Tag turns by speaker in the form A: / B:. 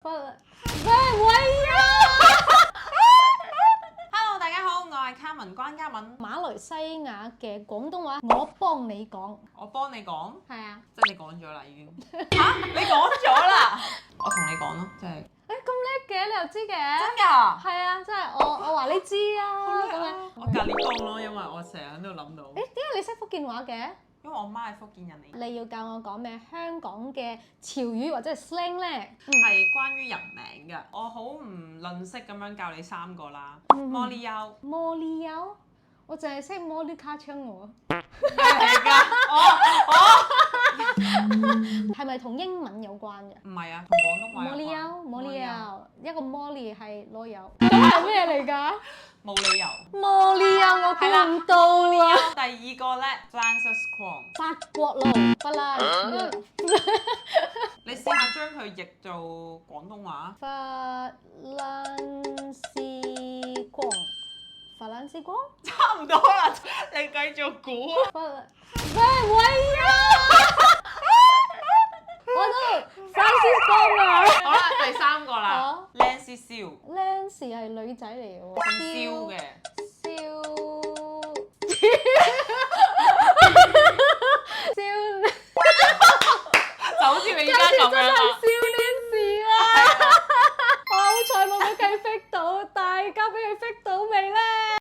A: 喂啊！Hello， 大家好，我係卡文關嘉敏。
B: 馬來西亞嘅廣東話，我幫你講。
A: 我幫你講，
B: 係啊，
A: 即係你講咗啦已經。嚇，你講咗啦？我同你講咯，即係。
B: 咁叻嘅，你又知嘅？
A: 真㗎？
B: 係啊，真係我話你知啊。咁樣。
A: 我隔離講咯，因為我成日喺度諗到。
B: 點解你識福建話嘅？
A: 因為我媽係福建人嚟。
B: 你要教我講咩香港嘅潮語或者係 slang 咧？
A: 係關於人名嘅，我好唔吝嗇咁樣教你3個啦。摩利優，
B: 摩利優，我淨係識摩利卡槍喎。
A: 咩嚟㗎？
B: 係咪同英文有關嘅？
A: 唔係啊，同廣東話有關。
B: 摩利優，摩利優，一個摩利係攞油，咁係咩嚟㗎？
A: 冇理由。
B: 摩利優我估唔到啊！
A: 第2個咧 ，Francis Kwong，
B: 法國佬不啦，
A: 你試下將佢譯做廣東話。
B: 法蘭斯光，法蘭斯光，
A: 差唔多啦，你繼續估啊！
B: 喂啊！我都Francis光啊！
A: 好啦，第3個啦，Lancy
B: Siu，Lancy 係女仔嚟嘅喎，
A: 姓蕭嘅。
B: 燒
A: 就好似你而家咁樣啦。